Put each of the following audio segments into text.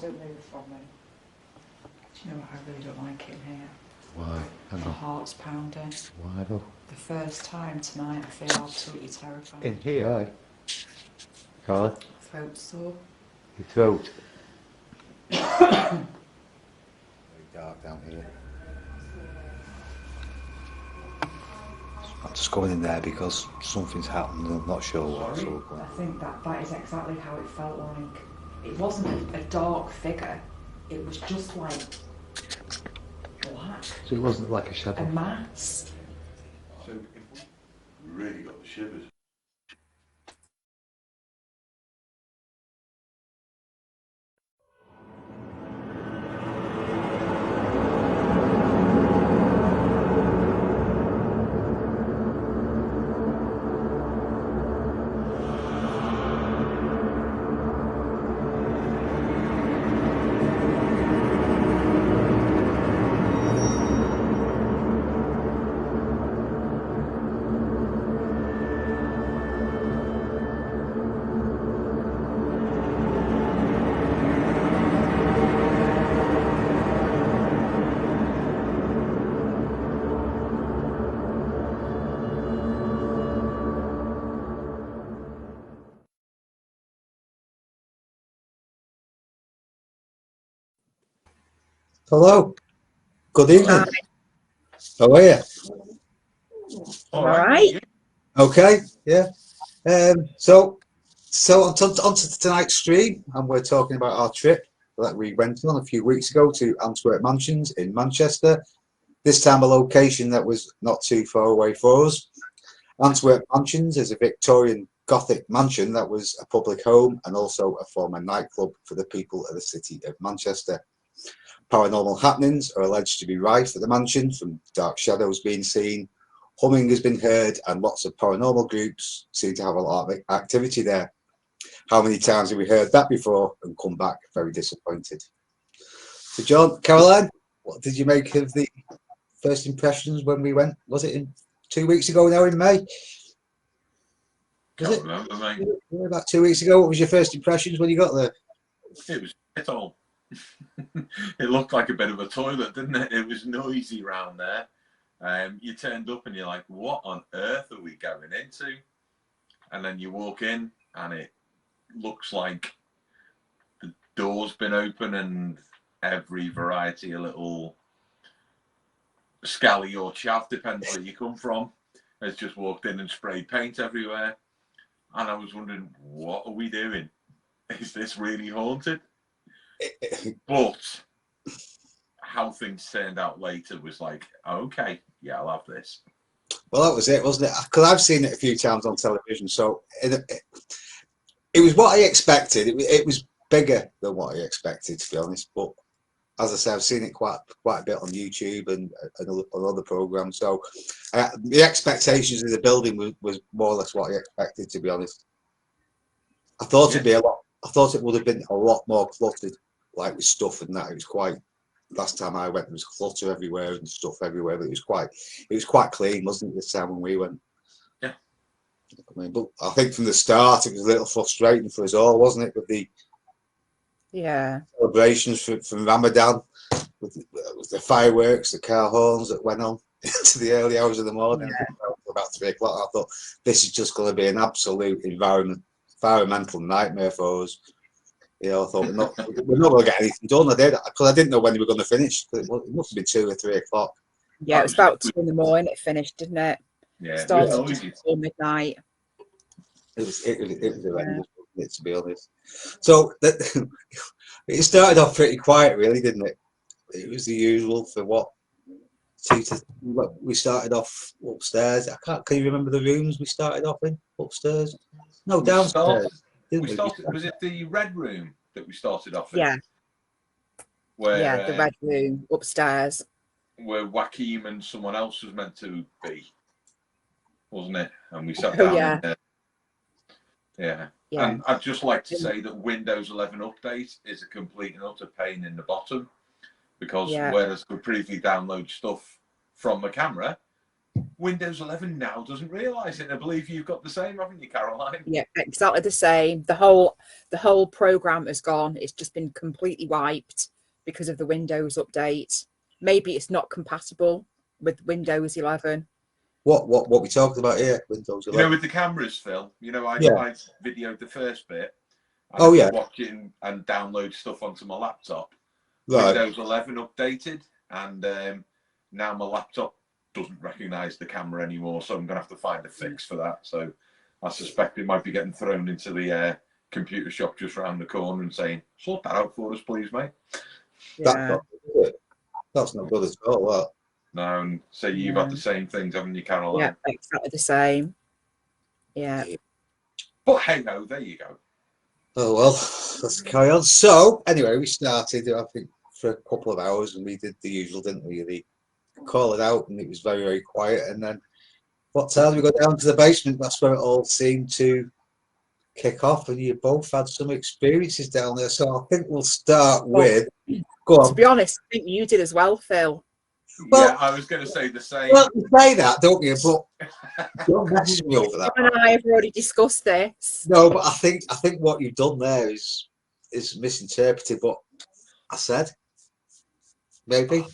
don't move from me. Do you know what? I really don't like it in here. Why? My heart's pounding. Why though? The first time tonight I feel absolutely terrified. In here? Why? Carly? Throat sore. Your throat? Very dark down here. I'm just going in there because something's happened and I'm not sure what. So I think that is exactly how it felt like. It wasn't a dark figure. It was just like black. it wasn't like a shadow? A mass. So if we really got the shivers. Hello. Good evening. Hi. How are you? All right. Okay. Yeah. So onto tonight's stream, and we're talking about our trip that we went on a few weeks ago to Antwerp Mansions in Manchester. This time a location that was not too far away for us. Antwerp Mansions is a Victorian Gothic mansion that was a public home and also a former nightclub for the people of the city of Manchester. Paranormal happenings are alleged to be rife at the mansion, from dark shadows being seen, humming has been heard, and lots of paranormal groups seem to have a lot of activity there. How many times have we heard that before and come back very disappointed? So John, Caroline, what did you make of the first impressions when we went? Was it 2 weeks ago now in May? Can't remember, mate. About 2 weeks ago. What was your first impressions when you got there? It was shit all. It looked like a bit of a toilet, didn't it? It was noisy around there. You turned up and you're like, what on earth are we going into? And then you walk in and it looks like the door's been open and every variety of little scally or chav, depends where you come from, has just walked in and sprayed paint everywhere. And I was wondering, what are we doing? Is this really haunted? But how things turned out later was like, okay, yeah, I'll have this. Well, that was it, wasn't it? Because I've seen it a few times on television, so it was what I expected. It was bigger than what I expected, to be honest. But as I say, I've seen it quite a bit on YouTube and on other programs. So the expectations of the building was more or less what I expected, to be honest. I thought it'd be a lot. I thought it would have been a lot more cluttered, like with stuff and that. It was quite. Last time I went, there was clutter everywhere and stuff everywhere, but it was quite clean, wasn't it? This time when we went. Yeah. I mean, but I think from the start it was a little frustrating for us all, wasn't it? With the celebrations from Ramadan, with the fireworks, the car horns that went on into the early hours of the morning, about 3 o'clock. I thought this is just going to be an absolute environmental nightmare for us. You know, I thought we're not going to get anything done. Because I didn't know when we were going to finish. It must have been 2 or 3 o'clock. Yeah, it was about 2 in the morning. It finished, didn't it? Yeah, started just before midnight. It was horrendous, wasn't it, to be honest. So it started off pretty quiet, really, didn't it? It was the usual for what we started off upstairs. Can you remember the rooms we started off in upstairs? No, downstairs. Was it the red room that we started off in? Yeah. Where, the red room upstairs. Where Joachim and someone else was meant to be, wasn't it? And we sat down in there. Yeah. And I'd just like to say that Windows 11 update is a complete and utter pain in the bottom, because whereas we previously download stuff from the camera, Windows 11 now doesn't realise it. I believe you've got the same, haven't you, Caroline? Yeah, exactly the same. The whole program is gone. It's just been completely wiped because of the Windows update. Maybe it's not compatible with Windows 11. What we talking about here? Windows 11. You know, with the cameras, Phil. You know, I videoed the first bit. And Oh, I yeah. was watching and download stuff onto my laptop. Right. Windows 11 updated, and now my laptop doesn't recognise the camera anymore, so I'm going to have to find a fix for that. So I suspect it might be getting thrown into the computer shop just round the corner and saying, sort that out for us, please, mate. Yeah. That's not good at all, that. No, and so you've had the same things, haven't you, Caroline? Yeah, exactly the same. Yeah. But hey, no, there you go. Oh, well, let's carry on. So, anyway, we started, I think, for a couple of hours, and we did the usual, didn't we? The call it out, and it was very, very quiet. And then, what time we got down to the basement? That's where it all seemed to kick off, and you both had some experiences down there. So, I think we'll start with. Go on. To be honest, I think you did as well, Phil. Well, yeah, I was going to say the same. Well, you say that, don't you? But don't message me over that. You and I have already discussed this. No, but I think what you've done there is misinterpreted what I said. Maybe.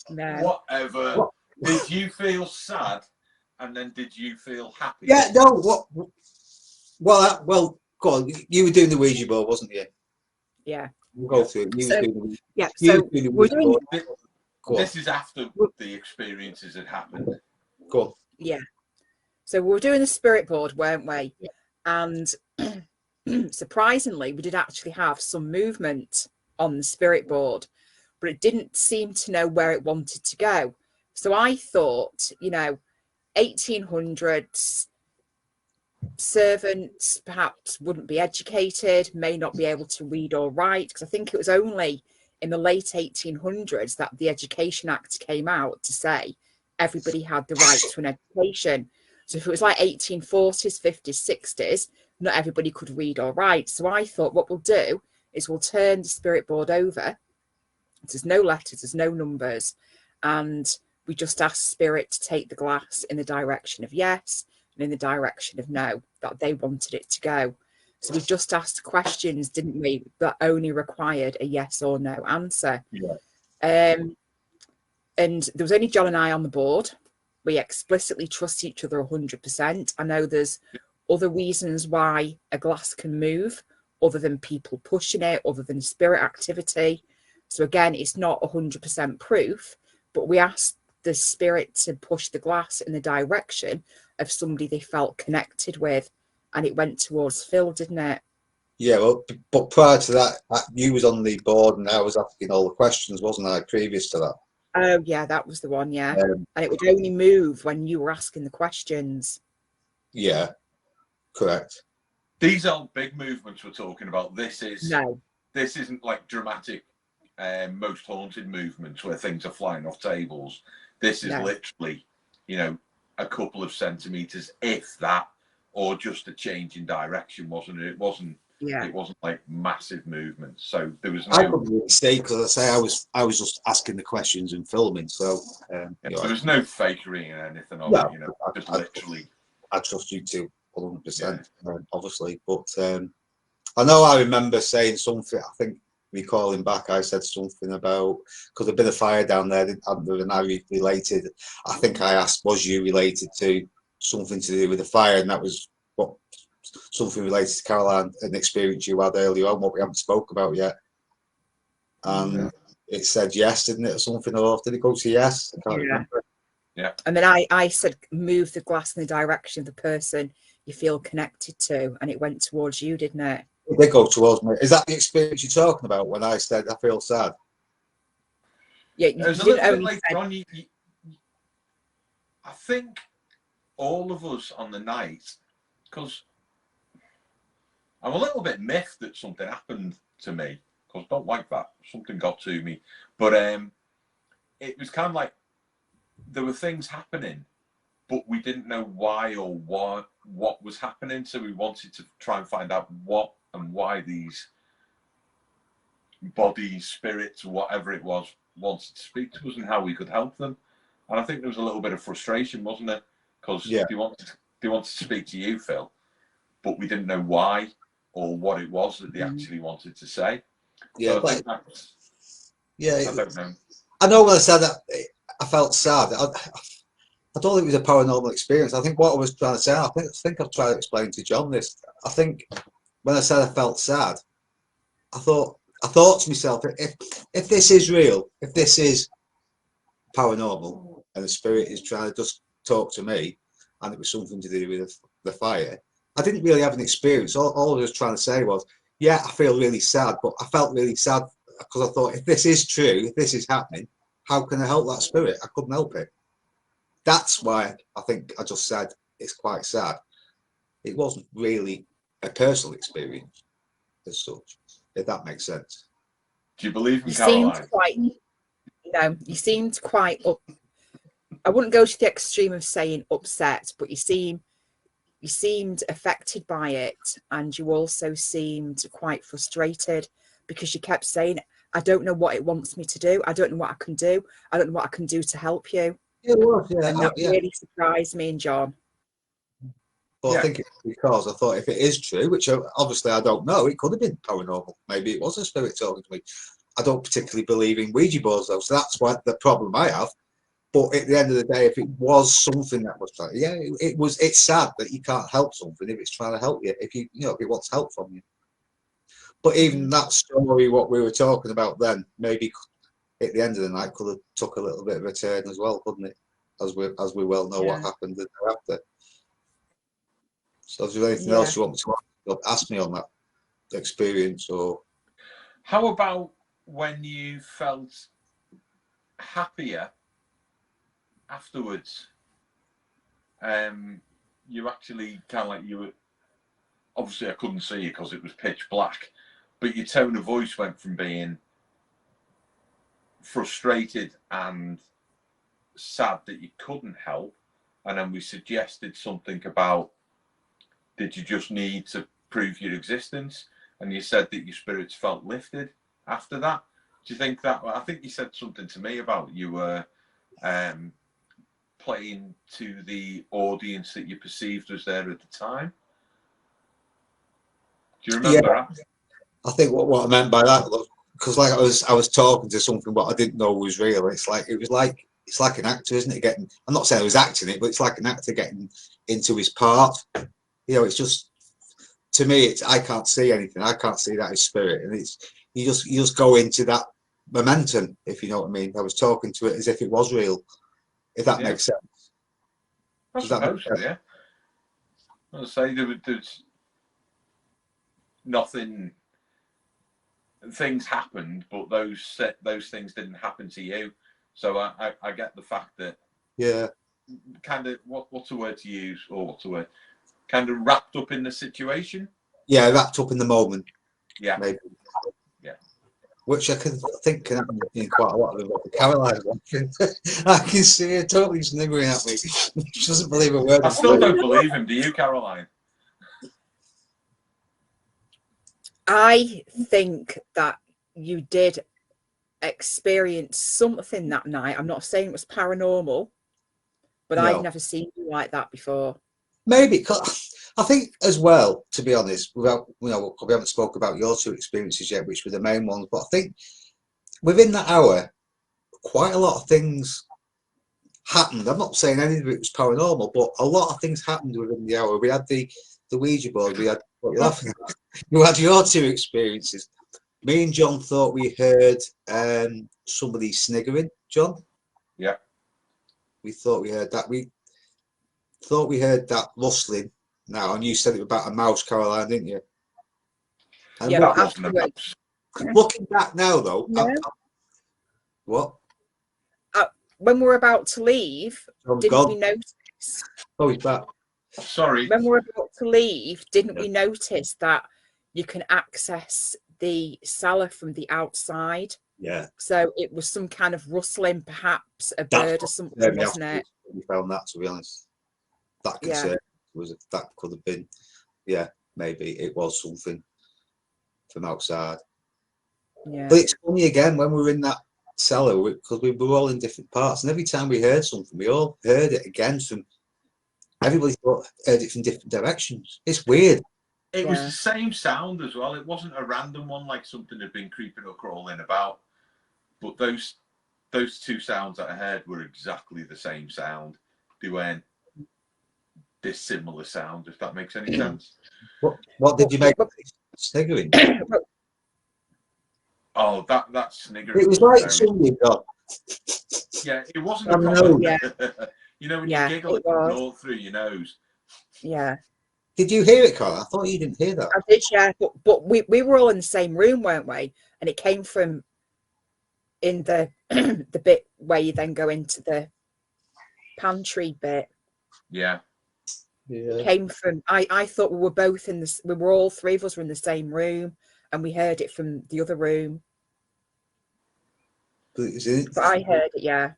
No. Whatever. What? Did you feel sad, and then did you feel happy? Yeah. No. What? Well. Go on. You were doing the Ouija board, wasn't you? Yeah. We'll go through it. So we're doing. This is after the experiences had happened. Go on. Yeah. So we were doing the spirit board, weren't we? Yeah. And surprisingly, we did actually have some movement on the spirit board, but it didn't seem to know where it wanted to go. So I thought, 1800s, servants perhaps wouldn't be educated, may not be able to read or write, because I think it was only in the late 1800s that the Education Act came out to say everybody had the right to an education. So if it was like 1840s, 50s, 60s, not everybody could read or write. So I thought what we'll do is we'll turn the spirit board over. There's no letters, there's no numbers. And we just ask spirit to take the glass in the direction of yes and in the direction of no, that they wanted it to go. So we just asked questions, didn't we, that only required a yes or no answer. Yeah. And there was only John and I on the board. We explicitly trust each other 100%. I know there's other reasons why a glass can move, other than people pushing it, other than spirit activity. So again, it's not 100% proof, but we asked the spirit to push the glass in the direction of somebody they felt connected with. And it went towards Phil, didn't it? Yeah, well, but prior to that, you was on the board and I was asking all the questions, wasn't I, previous to that? Oh, yeah, that was the one, yeah. And it would only move when you were asking the questions. Yeah, correct. These aren't big movements we're talking about. This isn't like dramatic Most Haunted movements where things are flying off tables. This is literally, a couple of centimetres, if that, or just a change in direction, wasn't it? It wasn't like massive movements. So there was no. I couldn't really say, because I was just asking the questions and filming. So there was no fakery or anything of it. Just literally. I trust you too, 100%, obviously. But I remember saying something. I think recalling back, I said something about, because there'd been a fire down there, and I related. I think I asked, was you related to something to do with the fire, and that was something related to Caroline, an experience you had earlier on, what we haven't spoke about yet. And it said yes, didn't it, or something, or did it go to yes? I can't remember. Yeah. And then I said, move the glass in the direction of the person you feel connected to, and it went towards you, didn't it? It did go towards me. Is that the experience you're talking about when I said I feel sad? Yeah, it was a little bit later on. I think all of us on the night, because I'm a little bit miffed that something happened to me, because I don't like that. Something got to me. But it was kind of like there were things happening, but we didn't know why or what was happening. So we wanted to try and find out what and why these bodies, spirits, whatever it was, wanted to speak to us and how we could help them. And I think there was a little bit of frustration, wasn't it? Because Yeah. they wanted to speak to you, Phil, but we didn't know why or what it was that they actually wanted to say. Yeah, So I think that's, yeah. I don't know. I know when I said that, I felt sad. I don't think it was a paranormal experience. I think what I was trying to say, I think I've tried to explain to John this. I think when I said I felt sad, I thought to myself, if this is real, if this is paranormal, and the spirit is trying to just talk to me, and it was something to do with the fire, I didn't really have an experience. All I was trying to say was, yeah, I feel really sad, but I felt really sad because I thought, if this is true, if this is happening, how can I help that spirit? I couldn't help it. That's why I think I just said it's quite sad. It wasn't really a personal experience as such, if that makes sense. Do you believe in You seemed Caroline? quite, you seemed quite up. I wouldn't go to the extreme of saying upset, but you seemed affected by it, and you also seemed quite frustrated because you kept saying, I don't know what it wants me to do. I don't know what I can do. I don't know what I can do to help you. It was, yeah. And that really surprised me and John. But I think it's because I thought, if it is true, which obviously I don't know, it could have been paranormal. Maybe it was a spirit talking to me. I don't particularly believe in Ouija boards, though, so that's what the problem I have. But at the end of the day, if it was something that was trying, yeah, it's sad that you can't help something if it's trying to help you, if if it wants help from you. But even that story, what we were talking about then, maybe at the end of the night could have took a little bit of a turn as well, couldn't it? As we well know what happened thereafter. So is there anything else you want me to ask me on that experience? Or how about when you felt happier afterwards? You actually kind of like, you were, obviously I couldn't see you because it was pitch black, but your tone of voice went from being frustrated and sad that you couldn't help, and then we suggested something about, did you just need to prove your existence? And you said that your spirits felt lifted after that. Do you think that, I think you said something to me about you were playing to the audience that you perceived was there at the time. Do you remember that? I think what I meant by that, because like I was talking to something what I didn't know was real. It's like an actor, isn't it? I'm not saying I was acting it, but it's like an actor getting into his part. It's just, to me, I can't see anything. I can't see that as spirit, and it's you just go into that momentum, if you know what I mean. I was talking to it as if it was real, if that makes sense. I suppose so, yeah. I say there's nothing. Things happened, but those things didn't happen to you. So I get the fact that, kind of, what's the word to use, or what's the word? Kind of wrapped up in the situation. Yeah, wrapped up in the moment. Yeah, maybe. Yeah, which I think can happen in quite a lot of what Caroline watching. I can see her totally sniggering at me. She doesn't believe a word. I still don't believe him. Do you, Caroline? I think that you did experience something that night. I'm not saying it was paranormal, but I've never seen you like that before. Maybe, because I think as well, to be honest, without, we haven't spoke about your two experiences yet, which were the main ones, but I think within that hour, quite a lot of things happened. I'm not saying any of it was paranormal, but a lot of things happened within the hour. We had the Ouija board, we had, what you're laughing at? You had your two experiences. Me and John thought we heard somebody sniggering. John? Yeah. We thought we heard that. We thought we heard that rustling now, and you said it about a mouse, Caroline, didn't you? And yeah, that wasn't a mouse. Looking back now, though, what? When we're about to leave, didn't we notice? Oh, he's back. Sorry. When we're about to leave, didn't we notice that you can access the cellar from the outside? Yeah. So it was some kind of rustling, perhaps a bird or something, wasn't it? We found that, to be honest. That concern was, that could have been, maybe it was something from outside. Yeah. But it's funny again, when we were in that cellar because we were all in different parts, and every time we heard something, we all heard it again from everybody heard it from different directions. It's weird. It was Yeah. the same sound as well. It wasn't a random one like something had been creeping or crawling about. But those two sounds that I heard were exactly the same sound. They weren't dissimilar sound, if that makes any sense. What did you make of it? Sniggering? Oh, that sniggering. It was like very... somebody got. Yeah, it wasn't I a proper. Yeah. You know when Yeah, you giggle, it it comes was. all through your nose. Yeah, Did you hear it, Carl? I thought you didn't hear that. I did. Yeah, but we were all in the same room, weren't we? And it came from in the the bit where you then go into the pantry bit. Yeah. Yeah. Came from. I thought we were both in this. We were all three of us were in the same room, and we heard it from the other room. But I heard it. Yeah.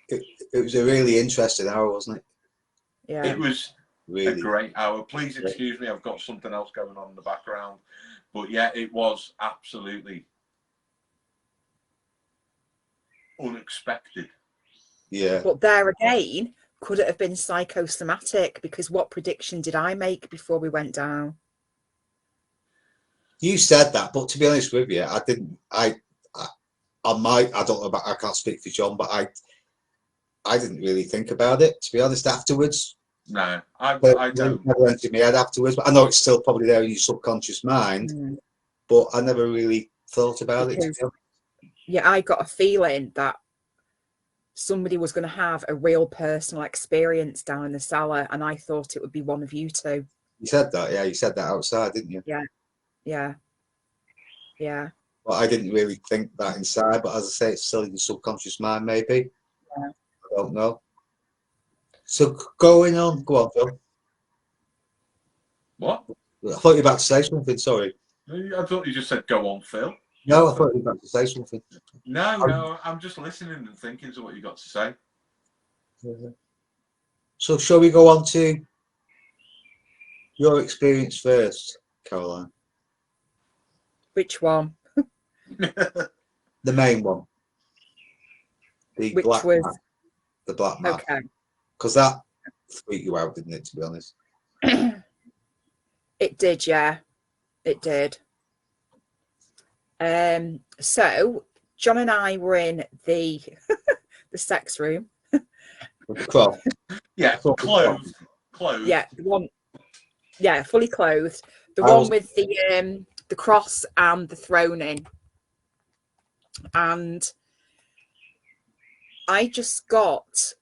It was a really interesting hour, wasn't it? Yeah. It was Really. a great hour. Please excuse me, I've got something else going on in the background. But yeah, it was absolutely unexpected. Yeah. But there again, could it have been psychosomatic? Because what prediction did I make before we went down? You said that, but to be honest with you, I didn't. I don't know about. I can't speak for John, but I didn't really think about it. To be honest, afterwards. No, I don't. Never went in my head afterwards, but I know it's still probably there in your subconscious mind. But I never really thought about it. Yeah, I got a feeling that somebody was going to have a real personal experience down in the cellar, and I thought it would be one of you two. You said that, yeah. You said that outside, didn't you? Yeah. But I didn't really think that inside. But as I say, it's still in your subconscious mind, maybe. Yeah. I don't know. So going on, go on, Phil. What? I thought you were about to say something. Sorry. I thought you just said go on, Phil. No, I thought you were about to say something. No, I'm just listening and thinking to what you got to say. So shall we go on to your experience first, Caroline? Which one? The main one. The Which black was mat. The black mat. okay. Because that freaked you out, didn't it, to be honest? It did, yeah. It did. So John and I were in the the sex room. Well, Yeah, clothed. Yeah, the one. Yeah, fully clothed. The one with the cross and the throne in. And I just got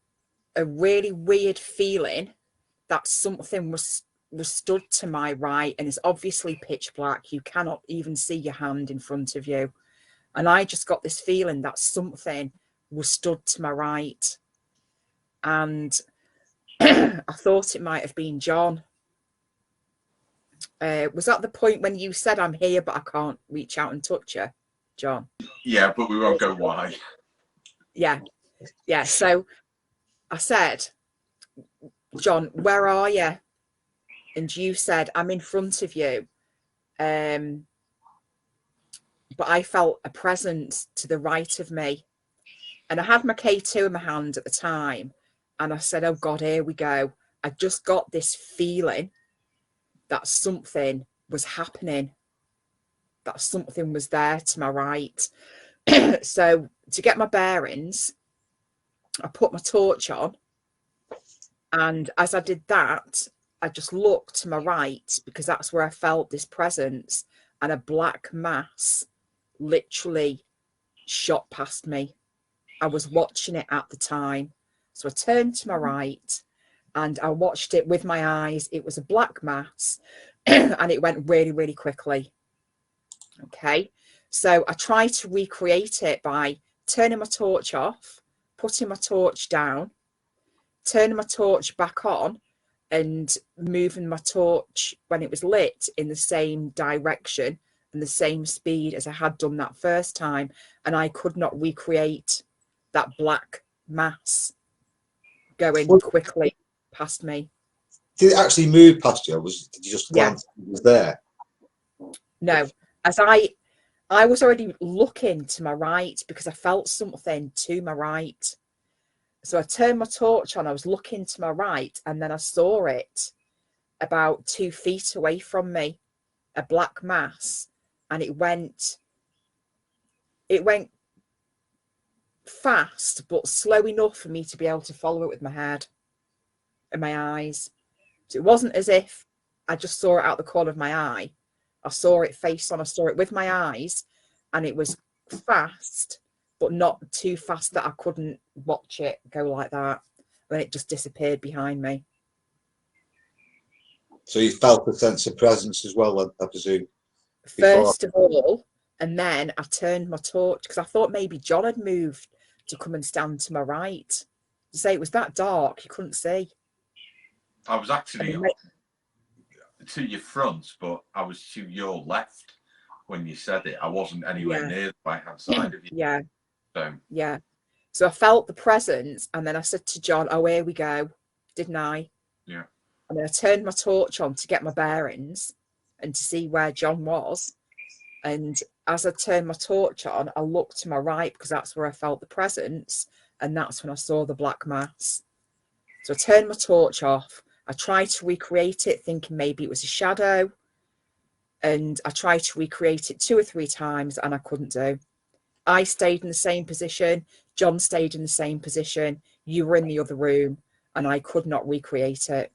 a really weird feeling that something was stood to my right, and it's obviously pitch black. You cannot even see your hand in front of you. And I just got this feeling that something was stood to my right. And I thought it might have been John. Was that the point when you said, I'm here, but I can't reach out and touch you, John? Yeah, but we won't go why. Yeah. So I said, John, where are you? And you said, I'm in front of you. But I felt a presence to the right of me. And I had my K2 in my hand at the time. And I said, oh God, here we go. I just got this feeling that something was happening, that something was there to my right. So to get my bearings, I put my torch on. And as I did that, I just looked to my right because that's where I felt this presence, and a black mass literally shot past me. I was watching it at the time. So I turned to my right and I watched it with my eyes. It was a black mass and it went really, really quickly. Okay. So I tried to recreate it by turning my torch off, putting my torch down, turning my torch back on, and moving my torch when it was lit in the same direction and the same speed as I had done that first time. And I could not recreate that black mass going quickly past me. Did it actually move past you? Did you just glance? It was there. No, as I I was already looking to my right because I felt something to my right. So I turned my torch on, I was looking to my right, and then I saw it about 2 feet away from me, a black mass, and it went fast, but slow enough for me to be able to follow it with my head and my eyes. So it wasn't as if I just saw it out the corner of my eye. I saw it face on, I saw it with my eyes, and it was fast, but not too fast that I couldn't watch it go like that. And it just disappeared behind me. So you felt a sense of presence as well, I presume. First of all, and then I turned my torch because I thought maybe John had moved to come and stand to my right. To say it was that dark, you couldn't see. I was actually to your front, but I was to your left when you said it. I wasn't anywhere near the right-hand side of you. Yeah. So. Yeah. So I felt the presence, and then I said to John, "Oh, here we go," didn't I? Yeah. And then I turned my torch on to get my bearings and to see where John was. And as I turned my torch on, I looked to my right because that's where I felt the presence, and that's when I saw the black mass. So I turned my torch off. I tried to recreate it, thinking maybe it was a shadow. And I tried to recreate it 2 or 3 times, and I couldn't do. I stayed in the same position. John stayed in the same position. You were in the other room, and I could not recreate it.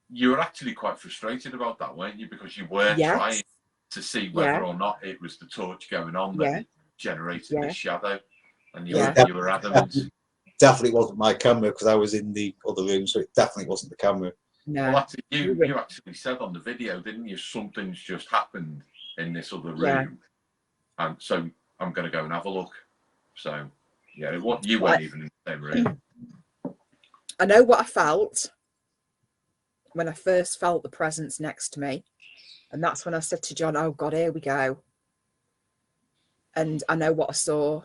You were actually quite frustrated about that, weren't you? Because you were trying to see whether or not it was the torch going on that it generated this shadow, and you were adamant. Definitely wasn't my camera because I was in the other room, so it definitely wasn't the camera. No. Well, actually, you actually said on the video, didn't you? Something's just happened in this other room, and so I'm going to go and have a look. So, yeah, you weren't even in the same room. I know what I felt when I first felt the presence next to me, and that's when I said to John, "Oh God, here we go." And I know what I saw,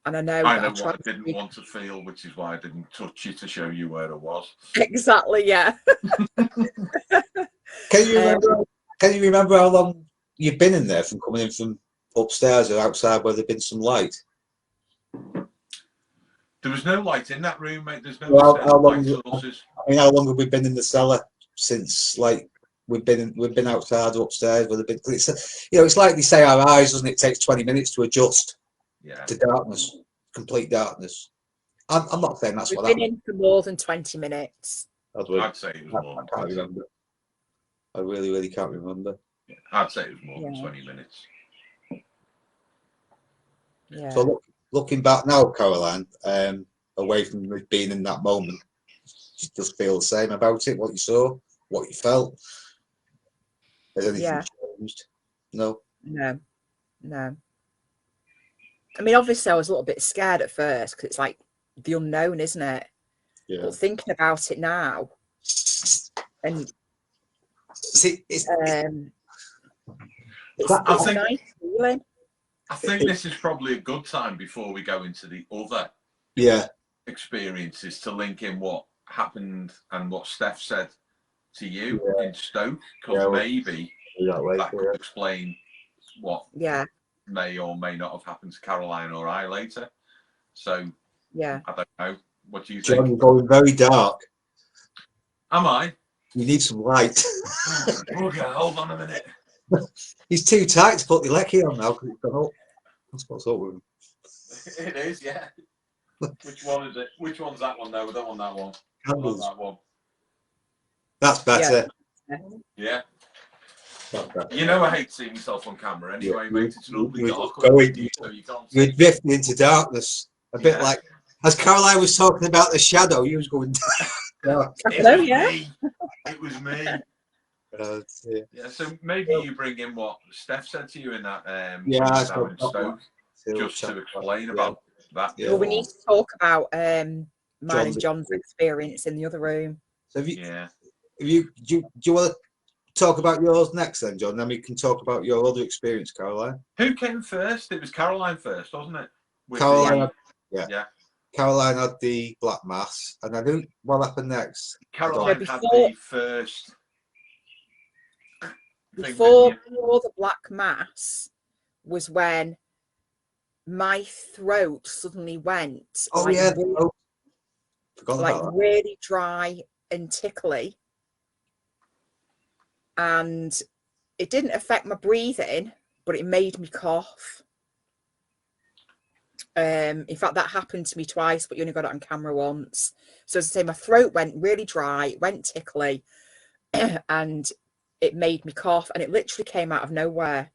and I know what I didn't want to feel, which is why I didn't touch you to show you where it was. Exactly, yeah. Can you remember how long you've been in there, from coming in from upstairs or outside where there'd been some light? There was no light in that room, mate. There's no light sources. I mean, how long have we been in the cellar since? Like we've been outside or upstairs. Where been, it's like they say, our eyes, doesn't it? It takes 20 minutes to adjust to darkness, complete darkness. I'm not saying that's what happened. We've been in for more than 20 minutes. I'd say it was more than 20. I can't remember. I really can't remember. Yeah, I'd say it was more than 20 minutes. Yeah. So looking back now, Caroline, away from being in that moment, you just feel the same about it? What you saw, what you felt? Has anything changed? No. I mean, obviously, I was a little bit scared at first because it's like the unknown, isn't it? Yeah. But thinking about it now, and see, it's a nice feeling. I think this is probably a good time before we go into the other experiences to link in what happened and what Steph said to you in Stoke, because maybe that could explain what may or may not have happened to Caroline or I later. So I don't know. What do you think? John, you're going very dark. Am I? You need some light. Okay, hold on a minute. He's too tight to put the lecky on now because it's gone up. That's what's up with him. It is, yeah. Which one is it? Which one's that one? No, we don't want that one. Candles. That one. That's better. Yeah. That's better. You know I hate seeing myself on camera anyway, mate. It's normally dark. You're drifting into darkness. A bit like, as Caroline was talking about the shadow, you was going dark. It was me. Yeah, so maybe you bring in what Steph said to you in that Stoke, just to explain about that. Well, we need to talk about mine and John's experience in the other room. So do you want to talk about yours next then, John? Then we can talk about your other experience, Caroline. Who came first? It was Caroline first, wasn't it? Caroline, Caroline had the black mass, and I think what happened next. Caroline had the first. Before the black mass, was when my throat suddenly went Oh like, yeah, really, oh, forgot like about that. really dry and tickly. And it didn't affect my breathing, but it made me cough. In fact, that happened to me twice, but you only got it on camera once. So as I say, my throat went really dry, went tickly, and it made me cough, and it literally came out of nowhere.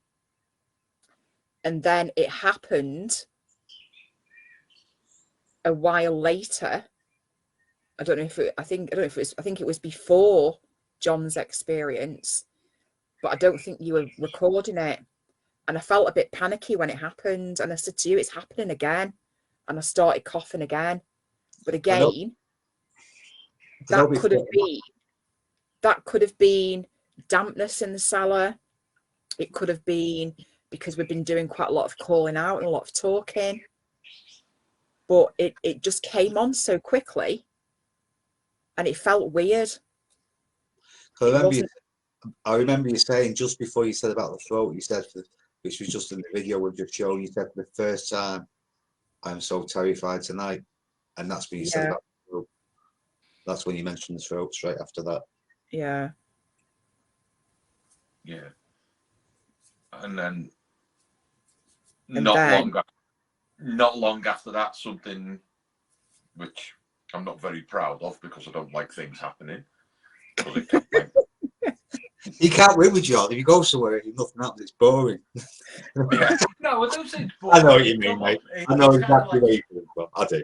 And then it happened a while later. I don't know if it, I don't know if it was, I think it was before John's experience, but I don't think you were recording it. And I felt a bit panicky when it happened. And I said to you, it's happening again. And I started coughing again. But again, that could have been dampness in the cellar. It could have been because we've been doing quite a lot of calling out and a lot of talking. But it just came on so quickly and it felt weird. I remember you saying just before you said about the throat, you said, which was just in the video we've just shown, you said for the first time, I'm so terrified tonight. And that's when you said about the throat. That's when you mentioned the throat straight after that. Yeah. Yeah. And then not long after that, something which I'm not very proud of because I don't like things happening. You can't win with John. If you go somewhere and nothing happens, it's boring. Yeah. No, I don't say it's boring. I know what you mean, mate. I know exactly what you mean, but I do.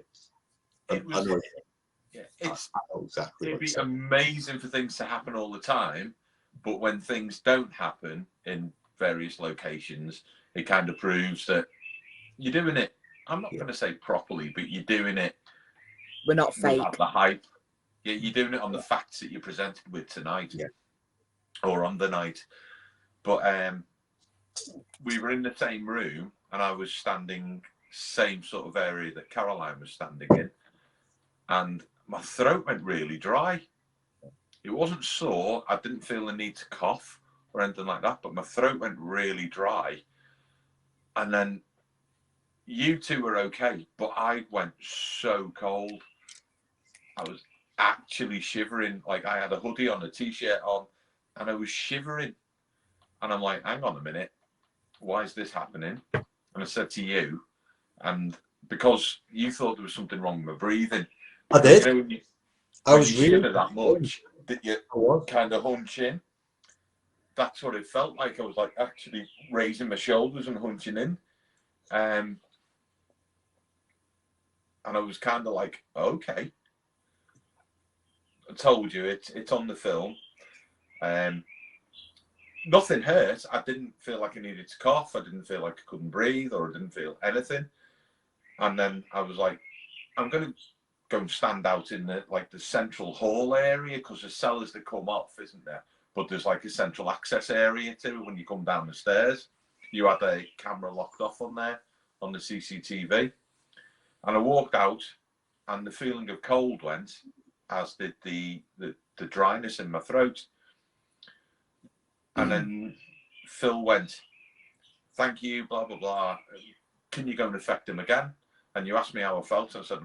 I know exactly. It'd be amazing for things to happen all the time, but when things don't happen in various locations, it kind of proves that you're doing it. I'm not going to say properly, but you're doing it. We're not fake. Without the hype. Yeah, you're doing it on the facts that you're presented with tonight, or on the night. But we were in the same room, and I was standing same sort of area that Caroline was standing in, and my throat went really dry. It wasn't sore. I didn't feel the need to cough or anything like that, but my throat went really dry. And then you two were okay, but I went so cold. I was actually shivering. Like I had a hoodie on, a t-shirt on, and I was shivering. And I'm like, hang on a minute, why is this happening? And I said to you, and because you thought there was something wrong with my breathing. I did. You know, I was really shiver that much that you kind of hunch in. That's what it felt like. I was like actually raising my shoulders and hunching in. And I was kind of like, okay. I told you it's on the film. Nothing hurt. I didn't feel like I needed to cough. I didn't feel like I couldn't breathe, or I didn't feel anything. And then I was like, I'm going to go and stand out in the central hall area, because there's cellars that come off, isn't there? But there's like a central access area to it when you come down the stairs. You had a camera locked off on there on the CCTV. And I walked out, and the feeling of cold went, as did the dryness in my throat. And then Phil went, thank you, blah, blah, blah. Can you go and affect him again? And you asked me how I felt. I said,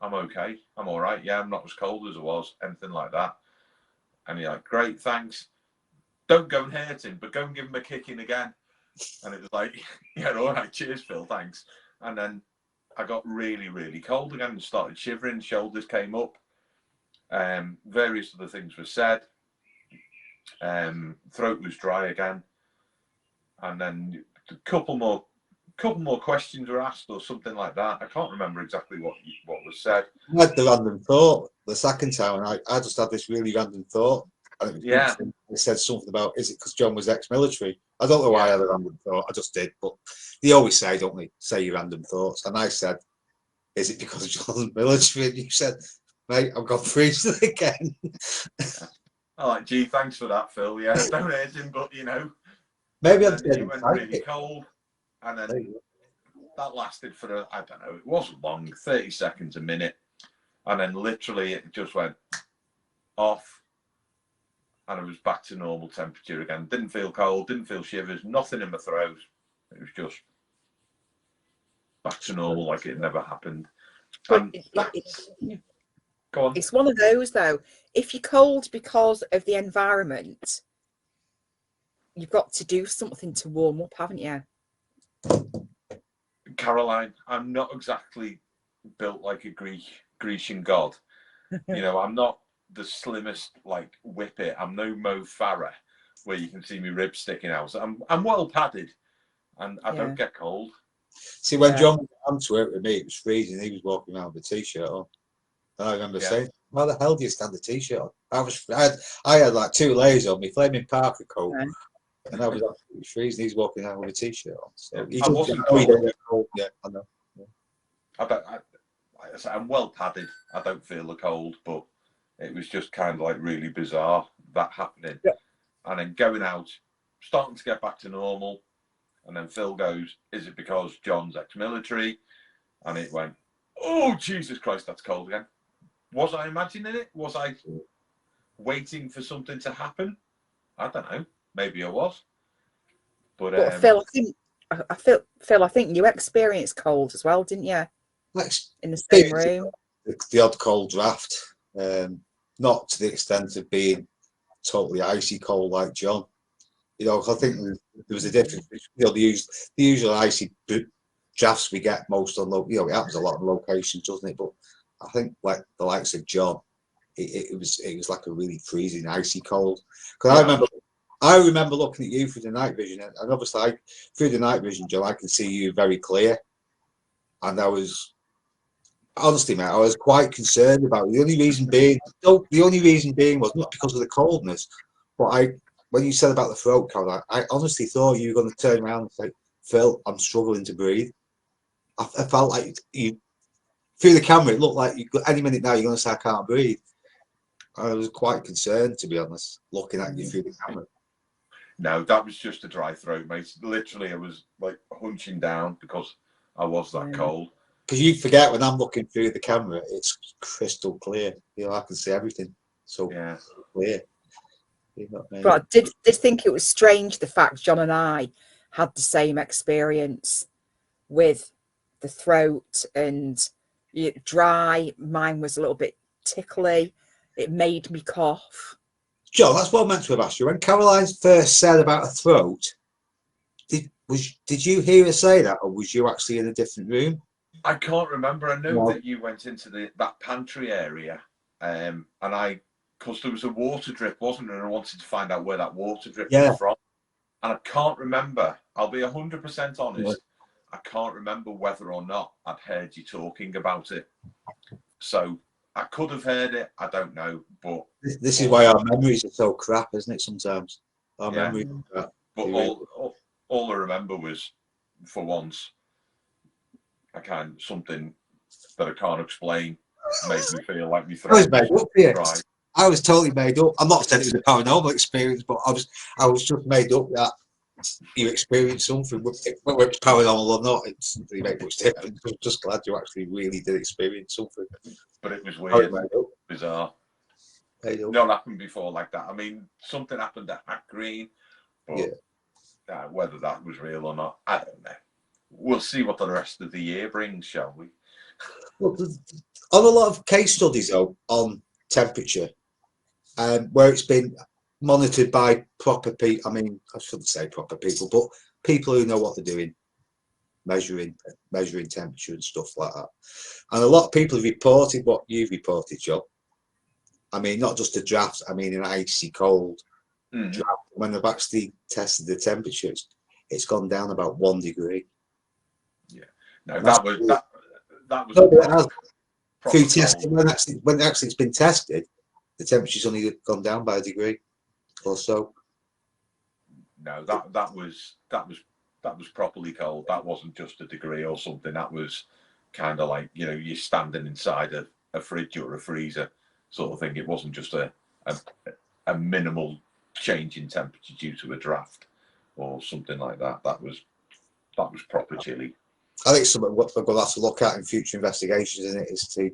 I'm okay. I'm all right. Yeah, I'm not as cold as I was, anything like that. And you're like, great, thanks. Don't go and hurt him, but go and give him a kicking again. And it was like, yeah, all right, cheers, Phil, thanks. And then I got really, really cold again and started shivering. Shoulders came up. Various other things were said. Throat was dry again. And then a couple more questions were asked or something like that. I can't remember exactly what was said. I had the random thought the second time, and I just had this really random thought. Yeah. They said something about, is it because John was ex-military? I don't know why I had a random thought. I just did, but they always say, don't they? Say your random thoughts. And I said, is it because John's military? And you said, mate, I've got freezing again. Oh, like, gee, thanks for that, Phil. Yeah, don't hurt him, but you know. Maybe I did. It went really cold, and then that lasted for I don't know. It wasn't long, 30 seconds, a minute, and then literally it just went off, and it was back to normal temperature again. Didn't feel cold, didn't feel shivers, nothing in my throat. It was just back to normal, like it never happened. But Go on. it's one of those though. If you're cold because of the environment, you've got to do something to warm up, haven't you? Caroline, I'm not exactly built like a Grecian god. You know, I'm not the slimmest like whippet. I'm no Mo Farah, where you can see me ribs sticking out. I'm well padded, and I don't get cold. See, when John was in Antwerp with me, it was freezing. He was walking around with a t-shirt on. And I remember saying, "Why the hell do you stand a t-shirt on?" I had like 2 layers on me, flaming parka coat, and I was absolutely freezing. He's walking around with a t-shirt on. So I wasn't cold. Yeah, I know. I'm well padded. I don't feel the cold, but it was just kind of like really bizarre that happening. Yeah. And then going out, starting to get back to normal. And then Phil goes, "Is it because John's ex-military?" And it went, "Oh, Jesus Christ, that's cold again." Was I imagining it? Was I waiting for something to happen? I don't know. Maybe I was. But Phil, I think you experienced cold as well, didn't you? In the same room. The odd cold draft, not to the extent of being totally icy cold like John. You know, I think there was a difference. You know, the usual icy drafts we get most on, you know, it happens a lot on locations, doesn't it? But I think like the likes of John, it was like a really freezing icy cold. Because I remember looking at you through the night vision, and obviously through the night vision, John, I can see you very clear. And I was honestly, mate, I was quite concerned about it. The only reason being was not because of the coldness, but when you said about the throat cold, I honestly thought you were going to turn around and say, "Phil, I'm struggling to breathe." I felt like you through the camera, it looked like any minute now you're going to say, "I can't breathe." I was quite concerned, to be honest, looking at you through the camera. No, that was just a dry throat, mate. Literally, I was like hunching down because I was that cold. Because you forget when I'm looking through the camera, it's crystal clear. You know, I can see everything so clear. You know what I mean? But I did think it was strange the fact John and I had the same experience with the throat and dry. Mine was a little bit tickly. It made me cough. John, that's what I meant to have asked you. When Caroline first said about her throat, did you hear her say that, or was you actually in a different room? I can't remember. I know that you went into that pantry area, and because there was a water drip, wasn't there? And I wanted to find out where that water drip was from. And I can't remember. I'll be 100% honest. I can't remember whether or not I'd heard you talking about it. So I could have heard it. I don't know. But this is why our memories are so crap, isn't it? Sometimes our memories are crap. But all I remember was, for once, something that I can't explain made me feel like my throat was dry. I was totally made up. I'm not saying it was a paranormal experience, but I was just made up that you experienced something, whether it's paranormal or not. It doesn't really make much difference. I'm just glad you actually really did experience something. But it was weird, bizarre. Not happened before like that. I mean, something happened at Hack Green, but whether that was real or not, I don't know. We'll see what the rest of the year brings, shall we? Well, on a lot of case studies, though, on temperature, where it's been monitored by proper people, I mean, I shouldn't say proper people, but people who know what they're doing, measuring temperature and stuff like that. And a lot of people have reported what you've reported, John. I mean, not just a draft, I mean an icy cold draft. When they've actually tested the temperatures, it's gone down about 1 degree. Yeah, no, that was through testing. When actually it's been tested, the temperature's only gone down by 1 degree or so. No, that was properly cold. That wasn't just 1 degree or something. That was kind of like, you know, you're standing inside a fridge or a freezer sort of thing. It wasn't just a minimal change in temperature due to a draft or something like that. That was proper chilly. I think something what we're going to have to look at in future investigations, isn't it, is to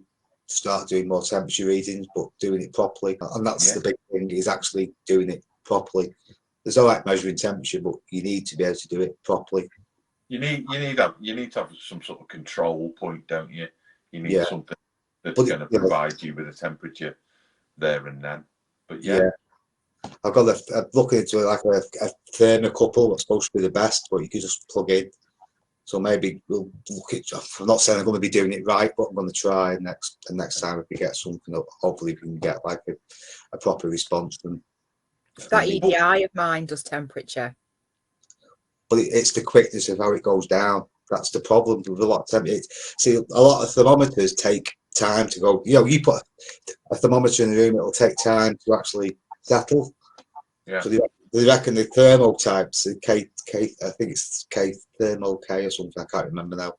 start doing more temperature readings, but doing it properly. And that's the big thing, is actually doing it properly. There's all right measuring temperature, but you need to be able to do it properly. You need to have some sort of control point, don't you? You need Yeah. something that's But going to provide you with a temperature there and then. But yeah. I've got I'm looking into like a thermocouple that's supposed to be the best, but you can just plug in. So maybe we'll look at. I'm not saying I'm going to be doing it right, but I'm going to try next time if we get something up. Hopefully, we can get like a proper response from That EDI of mine does temperature. But it's the quickness of how it goes down. That's the problem with a lot of temperature. See, a lot of thermometers take time to go. You know, you put a thermometer in the room, it'll take time to actually settle. Yeah. So they reckon the thermo types, the K, I think it's K thermo K or something. I can't remember now.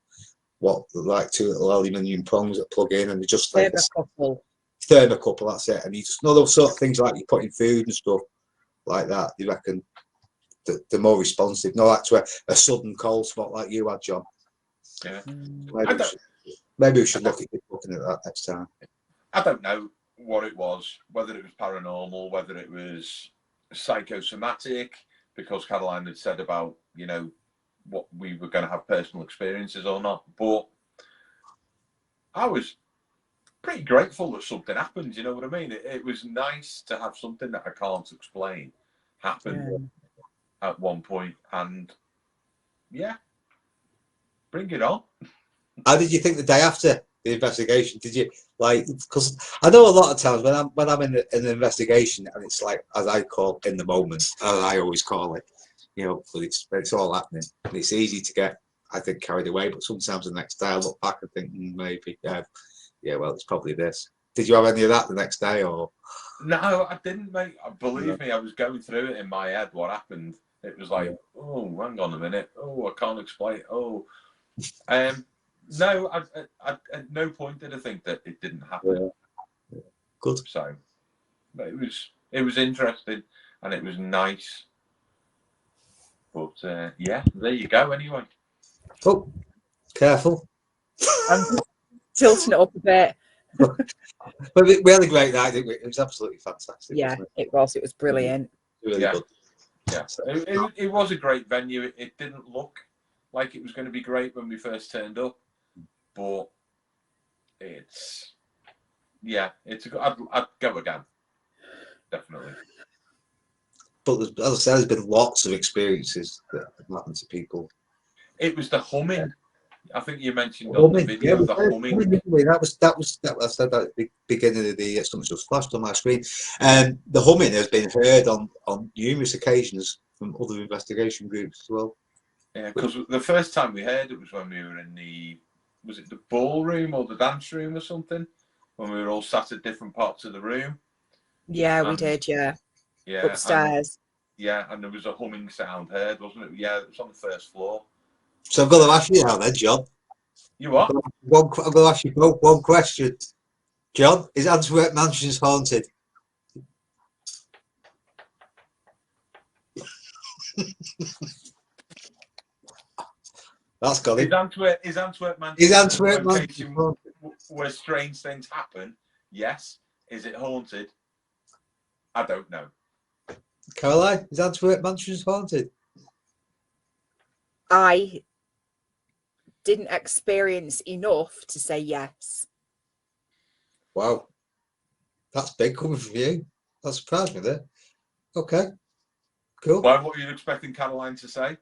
What, like two little aluminium prongs that plug in, and they just like thermocouple. That's it. And you just know those sort of things like you put in food and stuff like that. You reckon the more responsive, not like to a sudden cold spot like you had, John. Yeah. Maybe we should look at looking at that next time. I don't know what it was, whether it was paranormal, whether it was psychosomatic, because Caroline had said about, you know, what we were going to have personal experiences or not. But I was pretty grateful that something happened. You know what I mean? It was nice to have something that I can't explain happen at one point, and yeah, bring it on. How did you think the day after the investigation? Did you like? Because I know a lot of times when I'm in an investigation and it's like, as I call in the moment, as I always call it, you know, but it's all happening and it's easy to get, I think, carried away. But sometimes the next day I look back and think maybe, well, it's probably this. Did you have any of that the next day or? No, I didn't, mate. Believe me, I was going through it in my head. What happened? It was like, oh, hang on a minute. Oh, I can't explain. Oh, no, at no point did I think that it didn't happen. Yeah. Good. So, but it was interesting and it was nice. But yeah, there you go. Anyway. Oh, careful. I'm tilting it up a bit. But we had a great night, didn't we? It was absolutely fantastic. Yeah, it was. It was brilliant. Really good. Yeah, it was a great venue. It didn't look like it was going to be great when we first turned up, but it's I'd go again, definitely. But as I said, there's been lots of experiences that have happened to people. It was the humming. I think you mentioned on the video the humming. That was I said that at the beginning of the something just flashed on my screen. And the humming has been heard on numerous occasions from other investigation groups as well. Yeah, because the first time we heard it was when we were in was it the ballroom or the dance room or something? When we were all sat at different parts of the room. Yeah, we did. Yeah. Yeah. Upstairs. And there was a humming sound heard, wasn't it? Yeah, it was on the first floor. So I've got to ask you now then, John. You what? I'm going to ask you both one question. John, is Antwerp Mansions haunted? That's got it. Is Antwerp Mansions where strange things happen? Yes. Is it haunted? I don't know. Caroline, is Antwerp Mansions haunted? I didn't experience enough to say yes. Wow. That's big coming from you. That surprised me there. Okay. Cool. What were you expecting Caroline to say?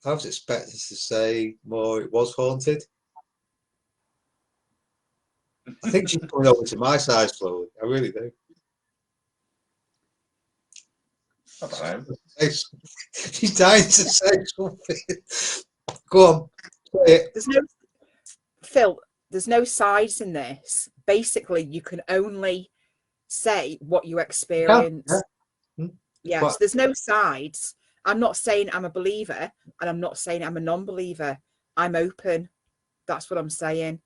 I was expecting to say more it was haunted. I think she's coming over to my side slowly. I really do. I don't know. She's dying to say something. Go on. Say it. Phil, there's no sides in this. Basically, you can only say what you experience. Yeah, so there's no sides. I'm not saying I'm a believer and I'm not saying I'm a non-believer. I'm open. That's what I'm saying.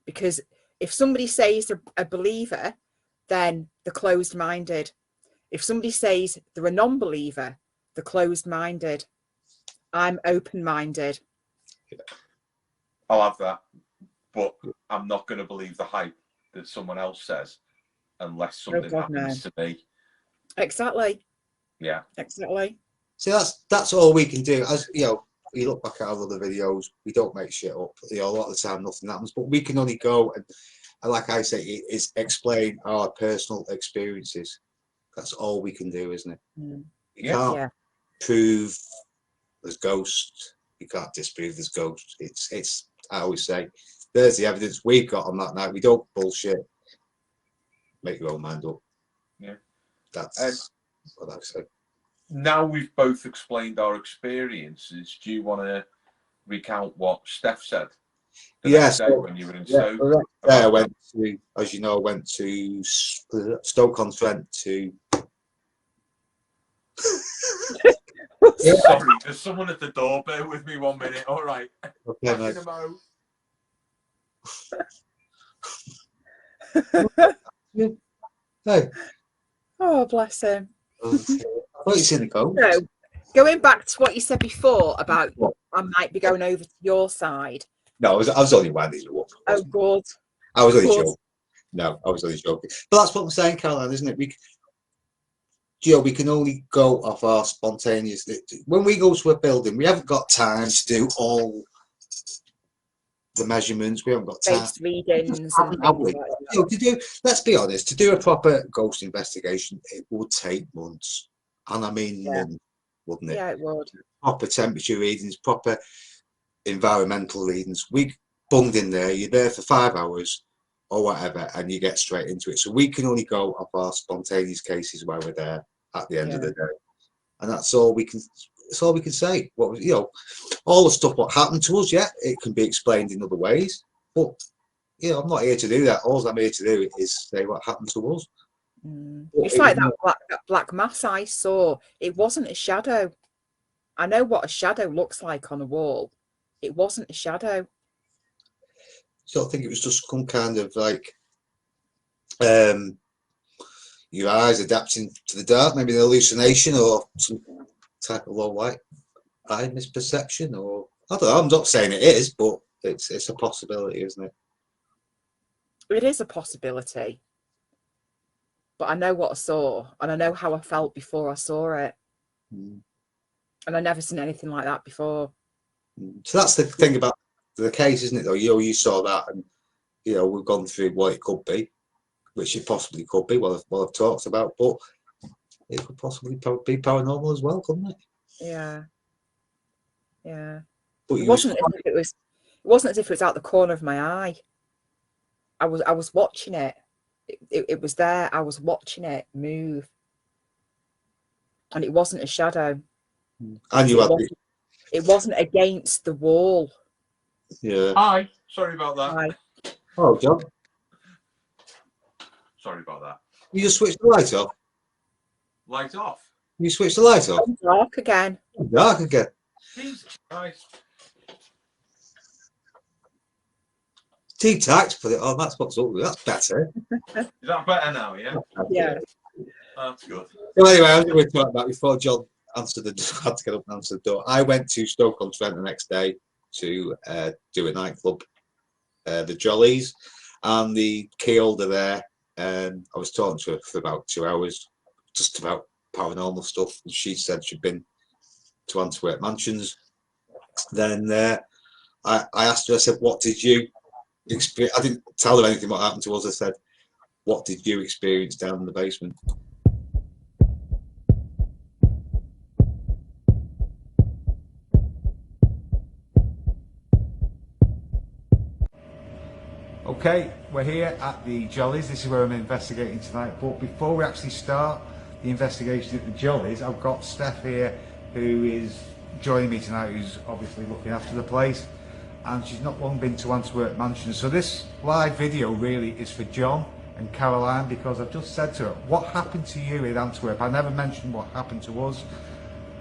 Because if somebody says they're a believer, then they're closed-minded. If somebody says they're a non-believer, they're closed-minded. I'm open-minded. I'll have that. But I'm not going to believe the hype that someone else says unless something happens to me. Exactly. Yeah. Exactly. See, that's all we can do. As you know, you look back at our other videos, we don't make shit up. You know, a lot of the time nothing happens, but we can only go and like I say, it's explain our personal experiences. That's all we can do, isn't it? Mm. You can't Yeah. prove there's ghosts. You can't disprove there's ghosts. It's. I always say, there's the evidence we've got on that night. We don't bullshit. Make your own mind up. Yeah. That's what I say. Now we've both explained our experiences, do you want to recount what Steph said the next day when you were in Stoke? I went to, as you know, I went to Stoke-on-Trent to. Sorry, there's someone at the door. Bear with me 1 minute. All right. Okay, mate. Hey. Oh, bless him. I thought you seen the ghost. So, going back to what you said before about I might be going over to your side. No, I was only winding you up. Oh, God. I was only joking. No, I was only joking. But that's what I'm saying, Caroline, isn't it? We can only go off our spontaneous. When we go to a building, we haven't got time to do all the measurements. We haven't got time. Face readings. To do, let's be honest, to do a proper ghost investigation, it would take months. And I mean months, wouldn't it? Yeah, it would. Proper temperature readings, proper environmental readings. We bunged in there, you're there for 5 hours or whatever, and you get straight into it. So we can only go off our spontaneous cases while we're there at the end of the day. And that's all we can say. What was, all the stuff what happened to us, it can be explained in other ways. But I'm not here to do that. All I'm here to do is say what happened to us. It's like that black mass I saw. It wasn't a shadow. I know what a shadow looks like on a wall. It wasn't a shadow. So I think it was just some kind of like your eyes adapting to the dark, maybe an hallucination or some type of low light eye misperception, or I don't know. I'm not saying it is, but it's a possibility, isn't it? It is a possibility. But I know what I saw, and I know how I felt before I saw it. And I've never seen anything like that before. So that's the thing about the case, isn't it, though? You saw that, and we've gone through what it could be, which it possibly could be, what I've talked about, but it could possibly be paranormal as well, couldn't it? Yeah. But it wasn't as if it was out the corner of my eye. I was watching it. It was there. I was watching it move, and it wasn't a shadow. And it wasn't against the wall. Yeah. Hi. Sorry about that. Hi. Oh, John. Sorry about that. You just switched the light off. Light off. You switched the light off. Dark again. Dark again. Jesus Christ. T-tact, put it on. That's what's up. That's better. Is that better now? Yeah. Yeah. That's good. So anyway, as we were talking about before, John answered had to get up and answer the door. I went to Stoke-on-Trent the next day to do a nightclub, the Jollies, and the key holder there. I was talking to her for about 2 hours, just about paranormal stuff. And she said she'd been to Antwerp Mansions. Then I asked her, I said, what did you experience? I didn't tell her anything what happened to us. I said, what did you experience down in the basement? Okay, we're here at the Jollies. This is where I'm investigating tonight. But before we actually start the investigation at the Jollies, I've got Steph here who is joining me tonight, who's obviously looking after the place. And she's not long been to Antwerp Mansions. So this live video really is for John and Caroline, because I've just said to her, what happened to you in Antwerp? I never mentioned what happened to us.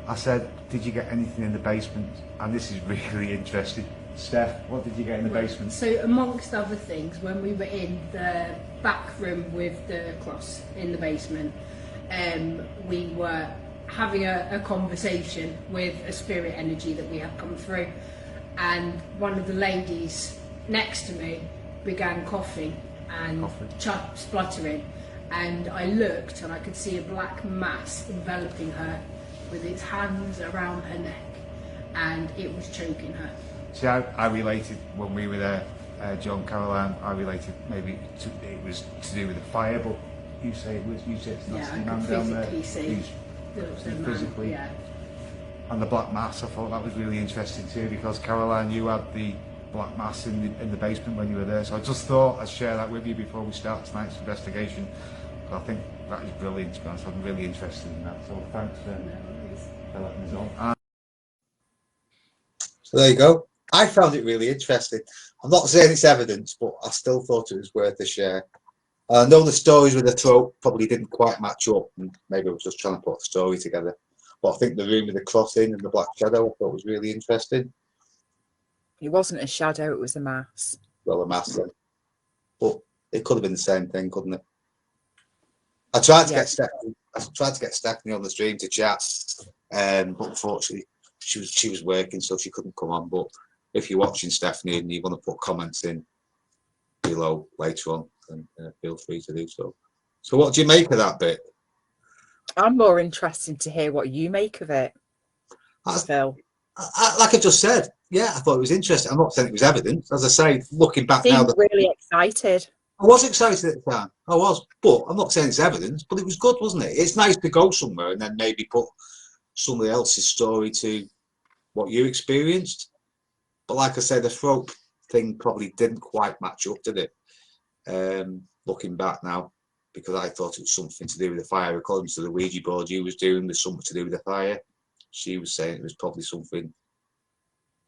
I said, did you get anything in the basement? And this is really interesting. Steph, what did you get in the basement? So amongst other things, when we were in the back room with the cross in the basement, we were having a conversation with a spirit energy that we had come through, and one of the ladies next to me began coughing and spluttering, and I looked and I could see a black mass enveloping her with its hands around her neck, and it was choking her. See, I related when we were there, John, Caroline, I related maybe it was to do with the fire, but you say it's Yeah, nasty I man could down there. physically see the man, physically. yeah. And the black mass, I thought that was really interesting too, because Caroline, you had the black mass in the basement when you were there. So I just thought I'd share that with you before we start tonight's investigation. But I think that is brilliant, to be honest. I'm really interested in that. So thanks for letting us on. So there you go. I found it really interesting. I'm not saying it's evidence, but I still thought it was worth a share. I know the stories with the throat probably didn't quite match up, and maybe I was just trying to put the story together. But I think the room with the cross in and the black shadow I thought was really interesting. It wasn't a shadow, it was a mass. Well, a mass then. But it could have been the same thing, couldn't it? I tried to get Stephanie on the stream to chat, but unfortunately she was working, so she couldn't come on. But if you're watching, Stephanie, and you want to put comments in below later on, then feel free to do so. So what do you make of that bit? I'm more interested to hear what you make of it, Phil. Like I just said, yeah, I thought it was interesting. I'm not saying it was evidence. As I say, looking back now, really excited. I was excited at the time. I was, but I'm not saying it's evidence. But it was good, wasn't it? It's nice to go somewhere and then maybe put somebody else's story to what you experienced. But like I said, the throat thing probably didn't quite match up, did it? Looking back now, because I thought it was something to do with the fire. According to the Ouija board you was doing, there's something to do with the fire. She was saying it was probably something